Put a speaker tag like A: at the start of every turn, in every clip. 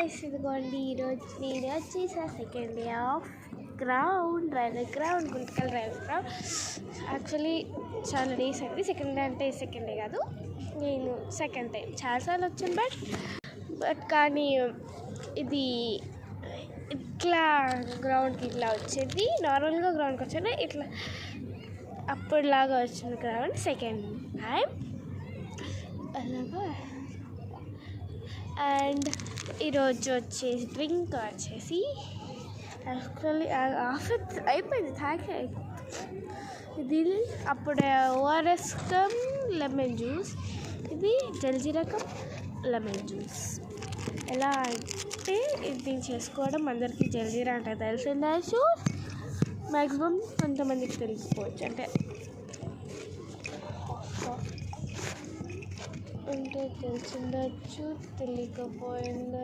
A: Guys, ఇదిగోండి ఈరోజు నేను వచ్చేసా second day of driving ground Guntakal driving ground. Actually చాలా డేస్ అయింది. సెకండ్ డే అంటే సెకండ్ డే కాదు, నేను సెకండ్ టైం చాలాసార్లు వచ్చాను. బట్ కానీ ఇది ఇట్లా గ్రౌండ్కి ఇట్లా వచ్చేది నార్మల్గా గ్రౌండ్కి వచ్చాను, ఇట్లా అప్పుడులాగా వచ్చింది గ్రౌండ్ సెకండ్ టైం అలాగా. అండ్ ఈరోజు వచ్చేసి డ్రింక్ వచ్చేసి యాక్చువల్లీ ఆఫర్ అయిపోయింది, తాగే ఇది అప్పుడు ఓఆర్ఎస్ కమ్ లెమన్ జ్యూస్, ఇది జల్జీరా కమ్ లెమన్ జ్యూస్. ఎలా అంటే ఇది చేసుకోవడం అందరికీ జల్జీరా అంటే తెలిసిండొచ్చు, మ్యాక్సిమం కొంతమందికి తెలిసిపోవచ్చు, అంటే తెలిసిండొచ్చు, తెలియకపోయిండొచ్చు.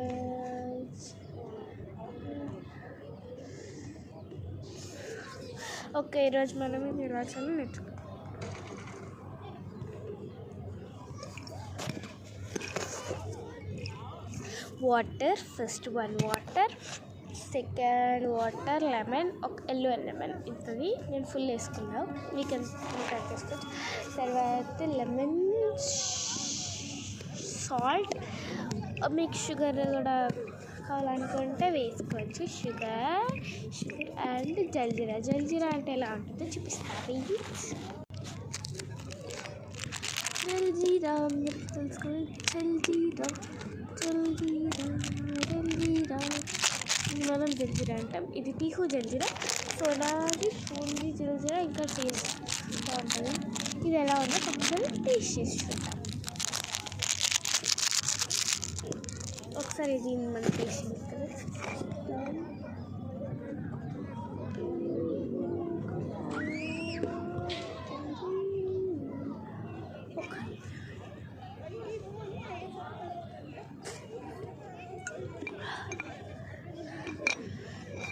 A: ఓకే, ఈరోజు మనం ఈ నిర్వచనం నేర్చుకుందాం. Water, first one water, second water lemon, ఒక ఎల్లో లెమన్ ఇంతది నేను ఫుల్ వేసుకున్నాను, మీకు ఎంత వేసుకోవచ్చు. తర్వాత లెమన్, సాల్ట్, మీకు షుగర్ కూడా కావాలనుకుంటే వేసుకోవచ్చు. షుగర్ అండ్ జల్జీరా అంటే ఎలా ఉంటుందో చూపిస్తాను. జల్జీరా తెలుసుకోండి, జల్జీరా మనం జల్జీరా అంటాం. ఇది టీహు జల్జీరా, సోనాది పూంది జల్జీరా, ఇంకా టేస్ట్ బాగుంటుంది. ఇది ఎలా ఉందో ఒకసారి టేస్ట్ చేసి చూద్దాం. ఒకసారి ఇది మనం టేస్ట్ చేస్తాం.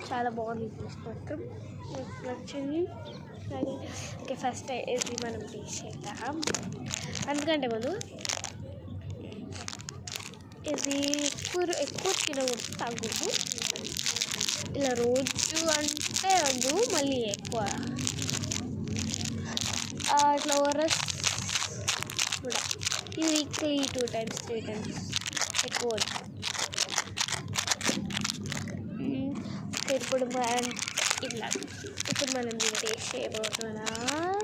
A: చాలా బాగుంది, టేస్ట్ మాత్రం నచ్చింది. ఓకే, ఫస్ట్ ఇది మనం టేస్ట్ చేద్దాం. అందుకంటే ముందు ఇది ఎక్కువ తినకూడదు, తగ్గదు. ఇలా రోజు అంటే వద్దు, మళ్ళీ ఎక్కువ అట్లా ఓఆర్ఎస్ కూడా ఇది వీక్లీ 2 times 3 times ఎక్కువ వద్దు. ఇప్పుడు మనం దీన్ని టేస్ట్ చేయబోతున్నాం.